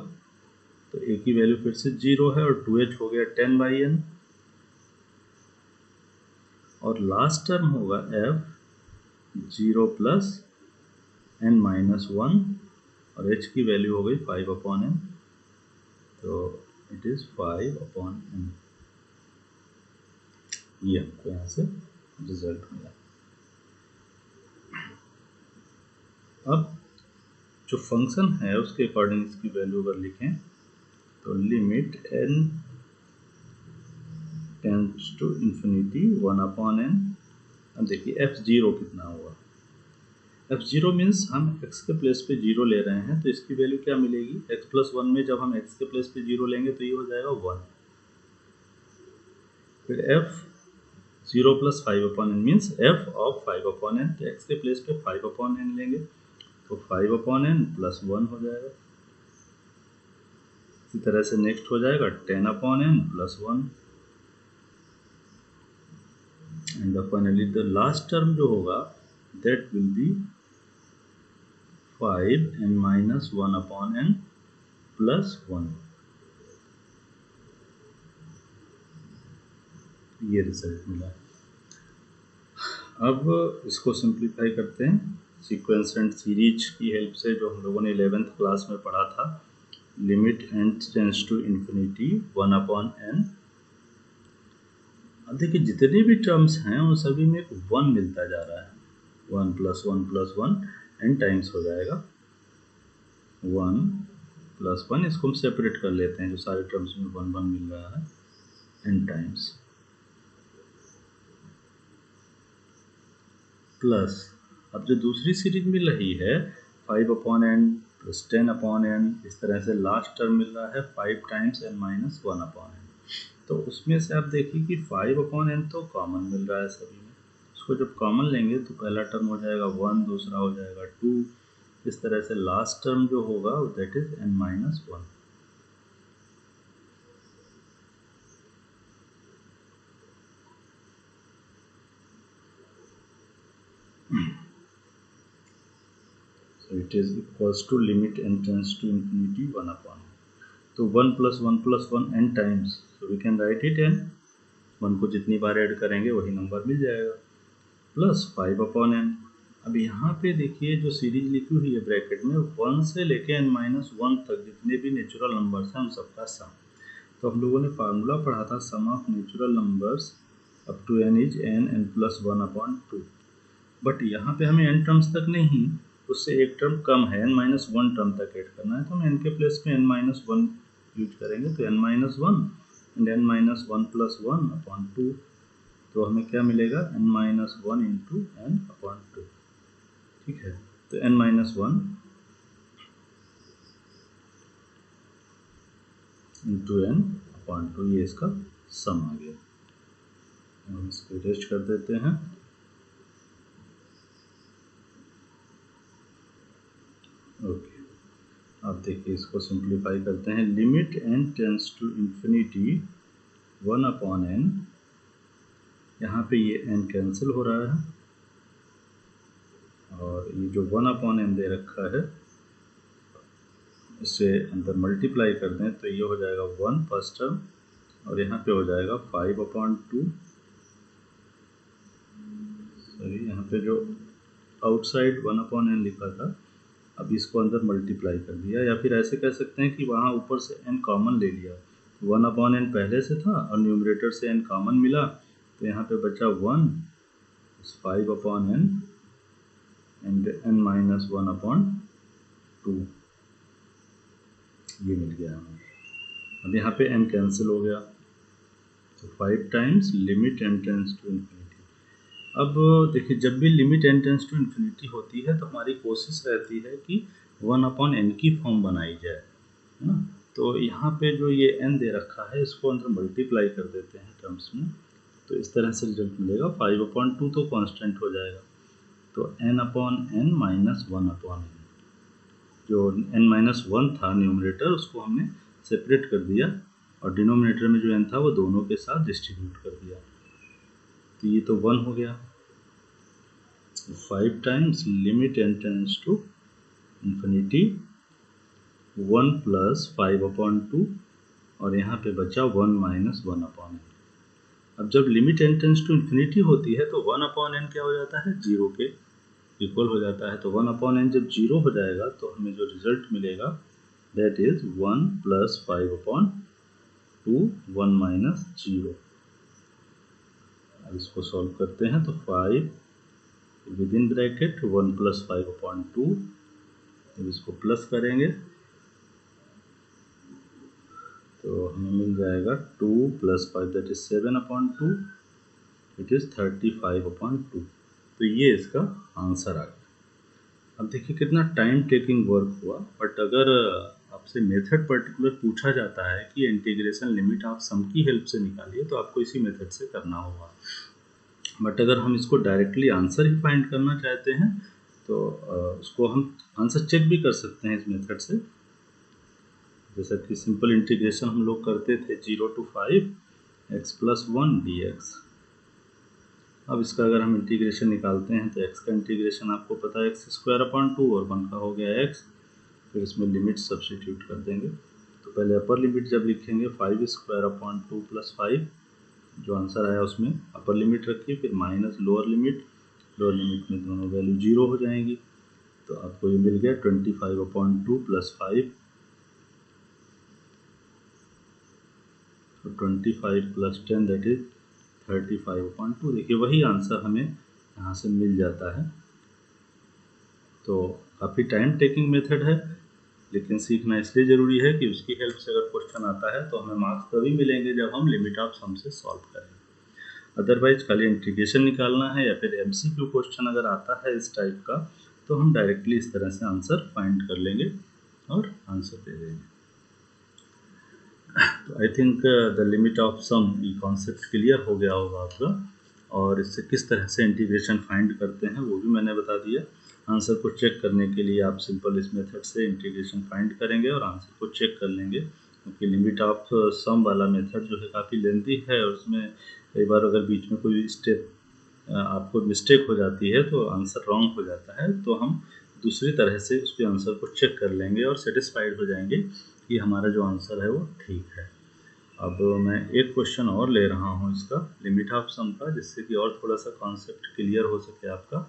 तो ए की वैल्यू फिर से 0 है और 2h हो गया 10/n, और लास्ट टर्म होगा एफ 0 प्लस n माइनस 1, और h की वैल्यू हो गई 5 अपॉन n, तो इट इज 5 अपॉन n। ये हमको यहाँ से रिजल्ट मिला। अब जो फंक्शन है उसके अकॉर्डिंग इसकी वैल्यू अगर लिखें, तो limit n tends to infinity 1 upon n। अब देखिए f0 कितना हुआ, f0 मीन्स हम x के प्लेस पे 0 ले रहे हैं, तो इसकी वैल्यू क्या मिलेगी, x प्लस 1 में जब हम x के प्लेस पे 0 लेंगे तो ये हो जाएगा 1। फिर f0 plus 5 upon n means f of 5 upon n, तो x के प्लेस पे 5 अपॉन n लेंगे तो 5 अपॉन n प्लस 1 हो जाएगा। इसी तरह से नेक्स्ट हो जाएगा 10 upon n plus 1, and finally the last term जो होगा that will B 5n minus 1 upon n plus 1। ये रिजल्ट मिला। अब इसको सिंप्लीफाई करते हैं सीक्वेंस एंड सीरीज की हेल्प से, जो हम लोगों ने 11th क्लास में पढ़ा था, limit n tends to infinity 1 upon n। अब देखिए जितने भी टर्म्स हैं उन सभी में 1 मिलता जा रहा है, 1 प्लस 1 प्लस 1 n टाइम्स हो जाएगा 1 प्लस 1। इसको हम सेपरेट कर लेते हैं, जो सारे टर्म्स में 1 1 मिल रहा है n टाइम्स, प्लस अब जो दूसरी सीरीज मिल रही है 5 upon n plus 10 upon n, इस तरह से लास्ट टर्म मिल रहा है 5 times n minus 1 upon n। तो उसमें से आप देखिए कि 5 अपॉन n तो कॉमन मिल रहा है सभी में, इसको जब कॉमन लेंगे तो पहला टर्म हो जाएगा 1, दूसरा हो जाएगा 2, इस तरह से लास्ट टर्म जो होगा that is n minus 1। So it is equals to limit n tends to infinity 1 upon n. तो 1 plus 1 n times, so we can write it n, 1 को जितनी बार ऐड करेंगे वही नंबर मिल जाएगा, प्लस 5 अपॉन n। अब यहाँ पे देखिए जो सीरीज लिखी हुई है ब्रैकेट में, 1 से लेके n माइनस 1 तक जितने भी नेचुरल नंबर्स हैं उन सबका सम। तो हम लोगों ने फार्मूला पढ़ा था sum of natural numbers up to n is n plus 1 upon 2, but यहाँ पे हमें n टर्म्स तक नहीं, उससे एक टर्म कम है, n माइनस 1 टर्म तक ऐड करना है, तो हम n के प्लेस में n माइनस 1 यूज करेंगे, तो n minus 1 and n minus 1 plus 1 upon 2, तो हमें क्या मिलेगा n minus 1 into n upon 2। ठीक है, तो n minus 1 into n upon 2, ये इसका सम आ गया। हम इसको रेस्ट कर देते हैं। ओके, अब देखिए इसको सिंप्लीफाई करते हैं, limit n tends to infinity 1 upon n, यहाँ पे ये n कैंसिल हो रहा है, और ये जो 1 अपॉन n दे रखा है इसे अंदर मल्टीप्लाई कर दें तो ये हो जाएगा 1 फर्स्ट टर्म, और यहाँ पे हो जाएगा 5 अपॉन 2, सॉरी यहाँ पे जो आउटसाइड 1 अपॉन n लिखा था, अब इसको अंदर मल्टीप्लाई कर दिया, या फिर ऐसे कह सकते हैं कि वहाँ ऊपर से n कॉमन ले लिया, 1 अपॉन एन पहले से था और न्यूमरेटर से एन कॉमन मिला, तो यहाँ पे बचा 1, 5 upon N and n minus 1 upon 2, ये मिल गया हमें। अब यहाँ पे एन कैंसिल हो गया, तो 5 times limit n tends to infinity. अब देखिए, जब भी limit n tends to infinity होती है तो हमारी कोशिश रहती है कि 1 अपॉन एन की फॉर्म बनाई जाए, है ना। तो यहाँ पे जो ये एन दे रखा है इसको अंदर मल्टीप्लाई कर देते हैं टर्म्स में, तो इस तरह से रिजल्ट मिलेगा। 5 अपॉन 2 तो कांस्टेंट हो जाएगा, तो n upon n minus 1 upon n, जो एन माइनस 1 था न्यूमरेटर उसको हमने सेपरेट कर दिया और डिनोमिनेटर में जो एन था वो दोनों के साथ डिस्ट्रीब्यूट कर दिया, तो ये तो 1 हो गया। 5 times limit n tends to infinity 1 plus 5 upon 2, और यहाँ पे बचा 1 माइनस 1 अपॉन एन। अब जब limit n tends to infinity होती है तो 1 अपॉन एन क्या हो जाता है, 0 के इक्वल हो जाता है। तो 1 अपॉन एन जब 0 हो जाएगा तो हमें जो रिजल्ट मिलेगा that is 1 plus 5 upon 2, 1 minus 0। अब इसको सॉल्व करते हैं, तो 5 with in bracket 1 plus 5 upon 2, अब इसको प्लस करेंगे तो हमें मिल जाएगा 2 plus 5 that is 7 upon 2, it is 35 upon 2। तो ये इसका आंसर आ गया। अब देखिए कितना टाइम टेकिंग वर्क हुआ, बट अगर आपसे मेथड पर्टिकुलर पूछा जाता है कि इंटीग्रेशन लिमिट आप सम की हेल्प से निकालिए, तो आपको इसी मेथड से करना होगा। बट अगर हम इसको डायरेक्टली आंसर ही फाइंड करना चाहते हैं तो उसको हम आंसर चेक भी कर सकते हैं इस मेथड से। जैसा कि सिंपल इंटीग्रेशन हम लोग करते थे 0 to 5 x प्लस 1 dx। अब इसका अगर हम इंटीग्रेशन निकालते हैं तो x का इंटीग्रेशन आपको पता है x² अपॉन 2 और 1 का हो गया x, फिर इसमें लिमिट सब्स्टिट्यूट कर देंगे। तो पहले अपर लिमिट जब लिखेंगे 5² अपॉन 2 प्लस 5, जो आंसर आया उसमें अपर लिमिट रखिए, फिर माइनस लोअर लिमिट में दोनों वैल्यू 0 हो जाएंगी, तो आपको ये मिल गया 25 अपॉन 2 प्लस 5, तो 25 प्लस 10 दैट इज 35 अपॉन 2। देखिए वही आंसर हमें यहाँ से मिल जाता है। तो काफ़ी टाइम टेकिंग मेथड है, लेकिन सीखना इसलिए ज़रूरी है कि उसकी हेल्प से अगर क्वेश्चन आता है तो हमें मार्क्स तभी मिलेंगे जब हम लिमिट ऑफ सम से सॉल्व करें। अदरवाइज खाली इंटीग्रेशन निकालना है या फिर एमसीक्यू क्वेश्चन अगर आता है इस टाइप का, तो हम डायरेक्टली इस तरह से आंसर फाइंड कर लेंगे और आंसर दे देंगे। तो I think the limit of sum ये कॉन्सेप्ट क्लियर हो गया होगा आपका, और इससे किस तरह से इंटीग्रेशन फाइंड करते हैं वो भी मैंने बता दिया। आंसर को चेक करने के लिए आप सिंपल इस मेथड से इंटीग्रेशन फाइंड करेंगे और आंसर को चेक कर लेंगे, क्योंकि लिमिट ऑफ सम वाला मेथड जो है काफ़ी लेंथी है और उसमें कई बार अगर बीच में कोई स्टेप आपको मिस्टेक हो जाती है तो आंसर रॉन्ग हो जाता है, तो हम दूसरी तरह से उसके आंसर को चेक कर लेंगे और सेटिस्फाइड हो जाएंगे कि हमारा जो आंसर है वो ठीक है। अब मैं एक क्वेश्चन और ले रहा हूँ इसका लिमिट ऑफ सम का, जिससे कि और थोड़ा सा कॉन्सेप्ट क्लियर हो सके आपका।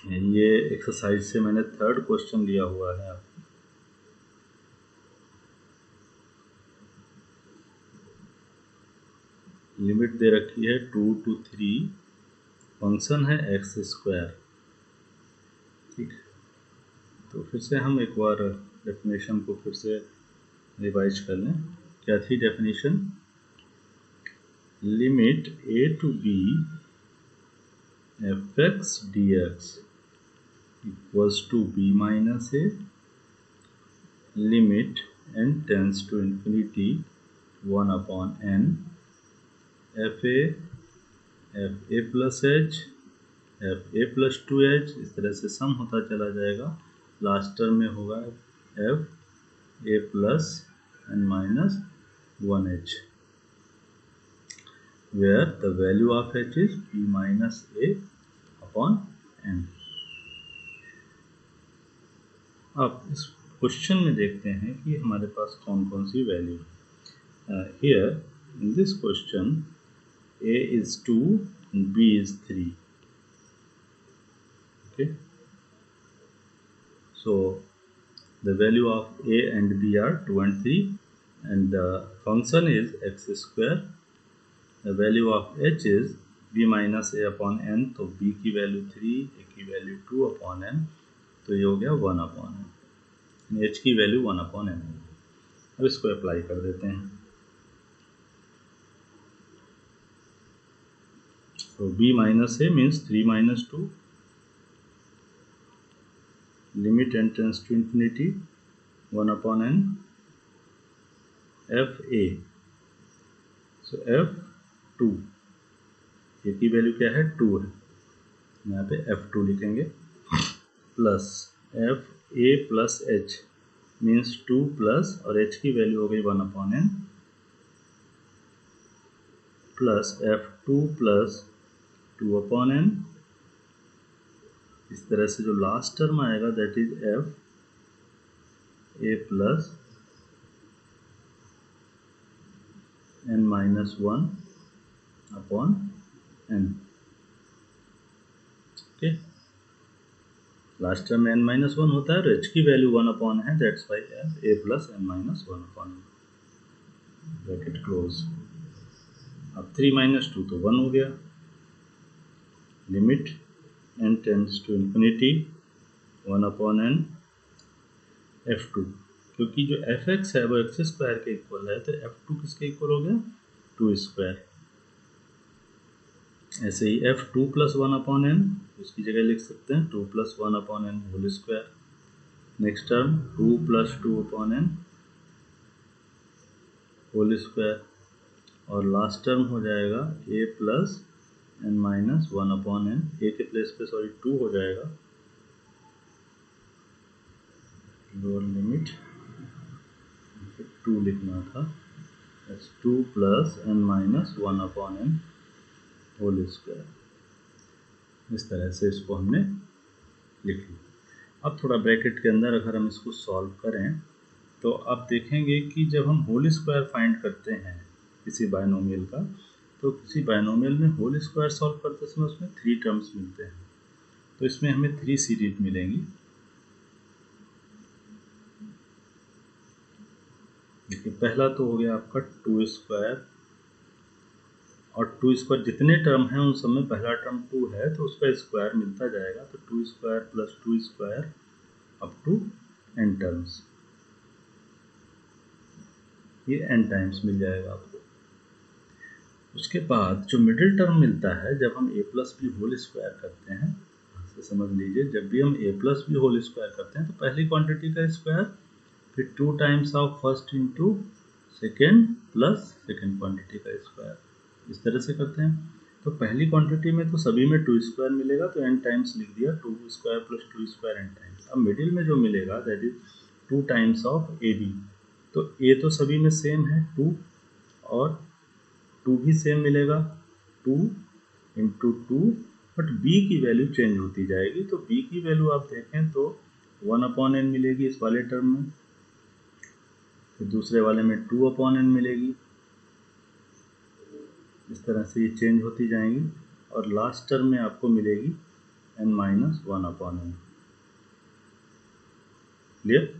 ये एक्सरसाइज से मैंने 3rd क्वेश्चन लिया हुआ है। लिमिट दे रखी है 2 to 3, फंक्शन है x²। ठीक, तो फिर से हम एक बार डेफिनेशन को फिर से रिवाइज कर लें। क्या थी definition? Limit a to b fx dx equals to b minus a, limit n tends to infinity 1 upon n fa fa plus h fa plus 2h, इस तरह से सम होता चला जाएगा। लास्ट टर्म में होगा f a plus n minus 1h, where the value of h is b minus a upon n। अब इस क्वेश्चन में देखते हैं कि हमारे पास कौन कौन सी वैल्यू है। Here in this question a is 2 and b is 3। okay, so the value of a and b are 2 and 3, and the function is x square. The value of h is b minus a upon n, तो b की value 3, a की value 2 upon n, तो ये हो गया 1 upon n, h की value 1 upon n। अब इसको अप्लाई कर देते हैं। तो b minus a means 3 minus 2, limit n tends to infinity 1 upon n f a, so f2, a की वैल्यू क्या है 2 है, यहाँ पे f2 लिखेंगे, plus F A plus H means 2 plus, और h की वैल्यू हो गई 1 upon n, plus f2 plus 2 upon n। इस तरह से जो लास्ट टर्म आएगा that is F A plus n minus 1 upon n। Okay, last term n minus 1 होता है और h की वैल्यू 1 अपॉन है, that's why F A plus n minus 1 upon n, bracket close. अब 3 माइनस 2 तो 1 हो गया, limit n tends to infinity 1 upon n f2, क्योंकि जो fx है वो एक्स स्क्वायर के इक्वल है, तो f2 किसके इक्वल हो गया 2 स्क्वायर। ऐसे ही f2 प्लस 1 अपॉन n, उसकी जगह लिख सकते हैं 2 plus 1 upon n whole square. Next term 2 plus 2 upon n whole square, और लास्ट टर्म हो जाएगा a plus n minus 1 upon n, a के प्लेस पे सॉरी 2 हो जाएगा, लोअर लिमिट 2 लिखना था, 2 plus n minus 1 upon n whole square. इस तरह से इसको हमने लिख लिया। अब थोड़ा ब्रैकेट के अंदर अगर हम इसको सॉल्व करें तो आप देखेंगे कि जब हम होल स्क्वायर फाइंड करते हैं किसी बायनोमियल का, तो किसी बायनोमियल में होल स्क्वायर सॉल्व करते समय उसमें 3 टर्म्स मिलते हैं, तो इसमें हमें 3 सीरीज मिलेंगी। देखिए पहला तो हो गया आपका 2 स्क्वायर, और 2 स्क्वायर जितने टर्म हैं उन सब में पहला टर्म 2 है तो उसका स्क्वायर मिलता जाएगा, तो 2 square plus 2 square up to n terms, ये n टाइम्स मिल जाएगा आपको। उसके बाद जो मिडिल टर्म मिलता है जब हम a plus b whole square करते हैं, से समझ लीजिए जब भी हम a plus b whole square करते हैं तो पहली क्वांटिटी का स्क्वायर, फिर 2 times of first into second plus second quantity का स्क्वायर, इस तरह से करते हैं। तो पहली क्वांटिटी में तो सभी में 2 स्क्वायर मिलेगा तो n टाइम्स लिख दिया, 2 square plus 2 square n times. अब मिडिल में जो मिलेगा that is 2 times of a b, तो a तो सभी में सेम है 2, और 2 भी सेम मिलेगा 2 इंटू 2, बट b की वैल्यू चेंज होती जाएगी, तो b की वैल्यू आप देखें तो 1 अपॉन n मिलेगी इस वाले टर्म में, फिर दूसरे वाले में 2 अपॉन n मिलेगी, इस तरह से ये चेंज होती जाएंगी, और लास्ट टर्म में आपको मिलेगी n minus 1 upon n। Clear?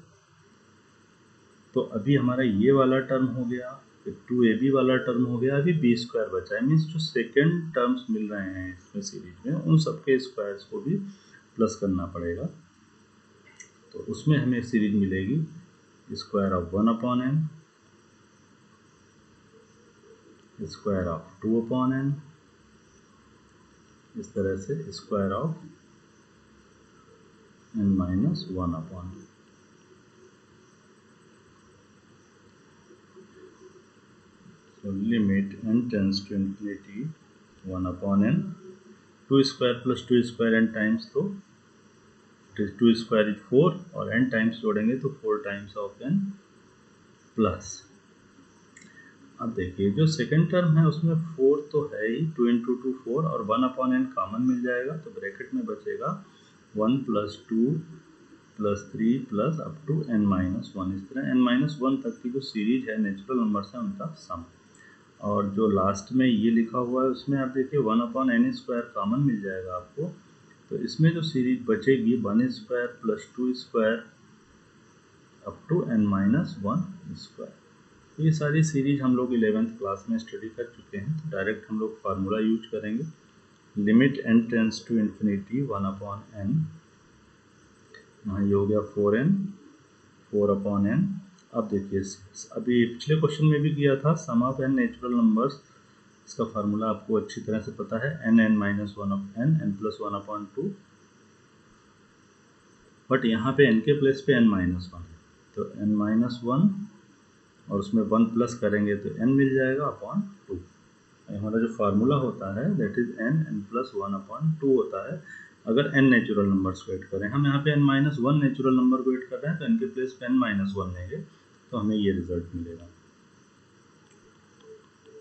तो अभी हमारा ये वाला टर्म हो गया, फिर 2ab वाला टर्म हो गया, अभी b स्क्वायर बचा है, मीन्स जो सेकेंड टर्म्स मिल रहे हैं इसमें सीरीज में उन सबके स्क्वायर्स को भी प्लस करना पड़ेगा, तो उसमें हमें सीरीज मिलेगी square of 1 upon n, square of 2 upon n, इस तरह से square of n minus 1 upon n। So limit n tends to infinity 1 upon n, 2 square plus 2 square n times, तो 2 square is 4 और n टाइम्स जोड़ेंगे तो 4 times of n plus. अब देखिए जो सेकंड टर्म है उसमें 4 तो है ही, 2 इंटू 2 4, और 1 अपॉन n कॉमन मिल जाएगा, तो ब्रैकेट में बचेगा 1 plus 2 plus 3 plus up to n minus 1, इस तरह n माइनस 1 तक की जो सीरीज है नेचुरल नंबर्स है उनका सम। और जो लास्ट में ये लिखा हुआ है उसमें आप देखिए 1 अपॉन n स्क्वायर कॉमन मिल जाएगा आपको, तो इसमें जो सीरीज बचेगी 1 square plus 2 square up to n minus 1 square, तो ये सारी सीरीज हम लोग 11th क्लास में स्टडी कर चुके हैं। तो डायरेक्ट हम लोग फार्मूला यूज करेंगे, limit n tends to infinity 1/n, यहाँ ये हो गया 4n 4/n। अब देखिए अभी पिछले क्वेश्चन में भी किया था, sum of n natural numbers, इसका फार्मूला आपको अच्छी तरह से पता है, n+1 n+1/2, बट यहाँ पे n के प्लेस पे n-1 है, तो n-1 और उसमें 1 प्लस करेंगे तो n मिल जाएगा अपॉन 2। हमारा जो फार्मूला होता है दैट इज n+1/2 होता है अगर n नेचुरल नंबर्स को ऐड करें। हम यहाँ पे n-1 नेचुरल नंबर को ऐड कर रहे हैं, तो n के प्लेस पे n-1 लेंगे तो हमें ये रिजल्ट मिलेगा।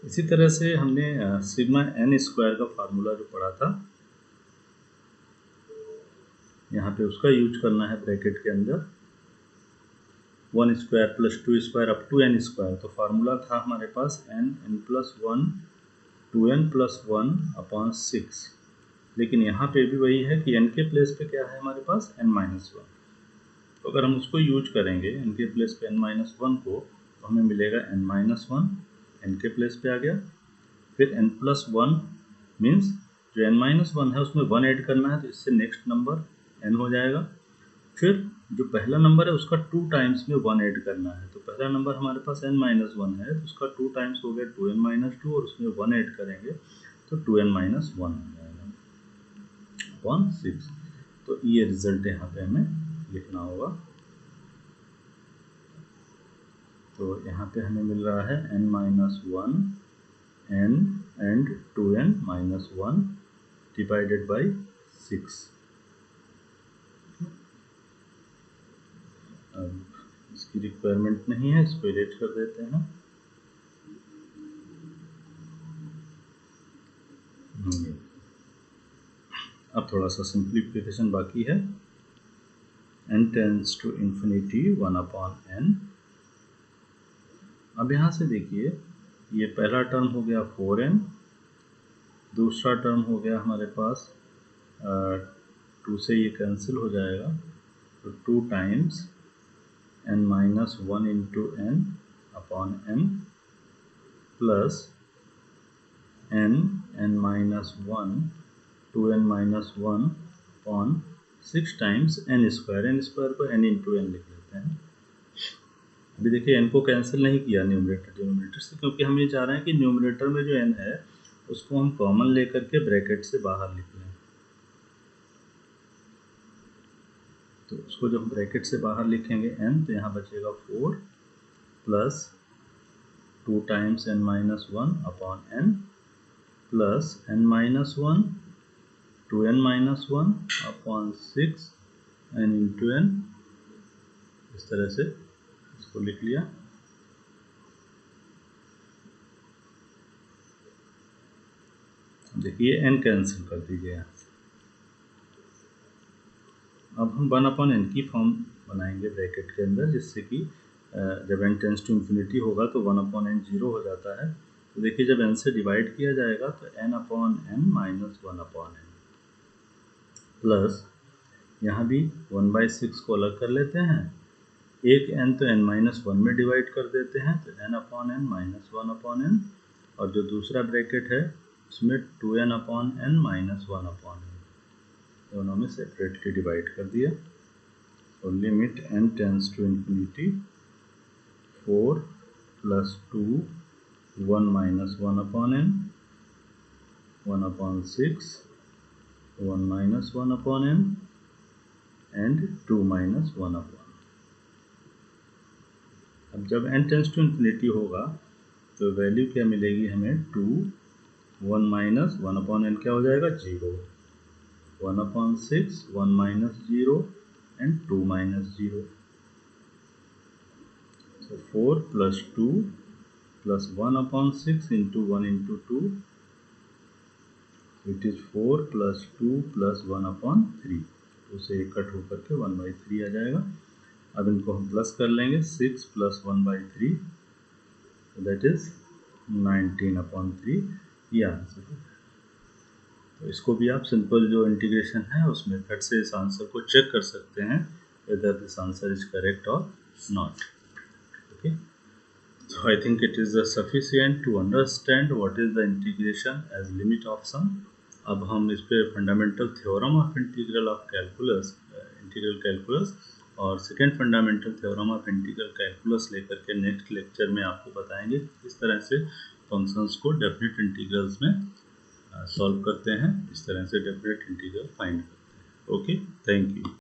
इसी तरह से हमने सिग्मा n स्क्वायर का फार्मूला जो पढ़ा था, यहाँ पे उसका यूज करना है ब्रैकेट के अंदर 1 square plus 2 square up to n square. तो फार्मूला था हमारे पास n+1 2n+1/6, लेकिन यहाँ पे भी वही है कि n के प्लेस पे क्या है हमारे पास n-1। तो अगर हम उसको यूज करेंगे n के प्लेस पे n-1 को, तो हमें मिलेगा n-1 n के प्लेस पे आ गया, फिर n+1 मीन्स जो n-1 है उसमें 1 ऐड करना है, तो इससे नेक्स्ट नंबर n हो जाएगा। फिर जो पहला नंबर है उसका 2 टाइम्स में 1 ऐड करना है, तो पहला नंबर हमारे पास n-1 है, तो उसका 2 टाइम्स हो गया 2n-2 और उसमें 1 ऐड करेंगे तो 2n-1 हो जाएगा अपॉन 6। तो ये रिजल्ट यहाँ पे हमें लिखना होगा। तो यहाँ पे हमें मिल रहा है n-1 n and 2n-1 divided by 6। अब इसकी रिक्वायरमेंट नहीं है, इसको इरेज कर देते हैं। अब थोड़ा सा सिंप्लीफिकेशन बाकी है, n tends to infinity 1/n। अब यहाँ से देखिए ये पहला टर्म हो गया 4n, दूसरा टर्म हो गया हमारे पास 2 से ये कैंसिल हो जाएगा, तो 2 times n-1 into n upon n plus n-1 2n-1 upon 6 times n square को n इंटू n लिख लेते हैं। अभी देखिए n को कैंसिल नहीं किया न्यूमरेटर डिनोमिनेटर से, क्योंकि हम ये चाह रहे हैं कि न्यूमरेटर में जो n है उसको हम कॉमन लेकर के ब्रैकेट से बाहर लिख लें। तो उसको जब ब्रैकेट से बाहर लिखेंगे n, तो यहाँ बचेगा 4 plus 2 times n-1 upon n plus n-1 2n-1 upon 6 n into n, इस तरह से इसको लिख लिया। देखिए n कैंसिल कर दीजिए यहाँ से। अब हम 1/n की फॉर्म बनाएंगे ब्रैकेट के अंदर, जिससे कि जब n टेंस टू इन्फिनिटी होगा तो 1/n 0 हो जाता है। तो देखिए जब n से डिवाइड किया जाएगा तो n/n माइनस 1/n प्लस यहाँ भी 1/6 को अलग कर लेते हैं, एक n तो n-1 में डिवाइड कर देते हैं, तो n/n माइनस 1/n, और जो दूसरा ब्रैकेट है उसमें 2n/n माइनस 1/n, दोनों में सेपरेटली डिवाइड कर दिया। तो limit n tends to infinity 4 plus 2 1 minus 1/n 1/6 1 minus 1/n and 2 minus 1/n। अब जब n टेंस टू इन्फिनिटी होगा तो वैल्यू क्या मिलेगी हमें, 2 1 माइनस 1/n क्या हो जाएगा 0, 1/6 1 minus 0 and 2 minus 0। So 4 plus 2 plus 1/6 into 1 into 2, it is 4 plus 2 plus 1/3, तो से कट होकर के 1/3 आ जाएगा। अब इनको हम प्लस कर लेंगे, 6 plus 1/3 दैट इज 19/3, ये आंसर है। तो इसको भी आप सिंपल जो इंटीग्रेशन है उस मेथड से इस आंसर को चेक कर सकते हैं whether this answer is correct और not. Okay, So I think it is sufficient to understand what is the integration as limit of sum. अब हम इस पे fundamental theorem of integral of calculus, integral calculus और second fundamental theorem of integral calculus लेकर के next lecture में आपको बताएंगे किस तरह से फंक्शंस को डेफिनेट इंटीग्रल्स में सॉल्व करते हैं, इस तरह से डेफिनेट इंटीग्रल फाइंड करते हैं. Okay, thank you.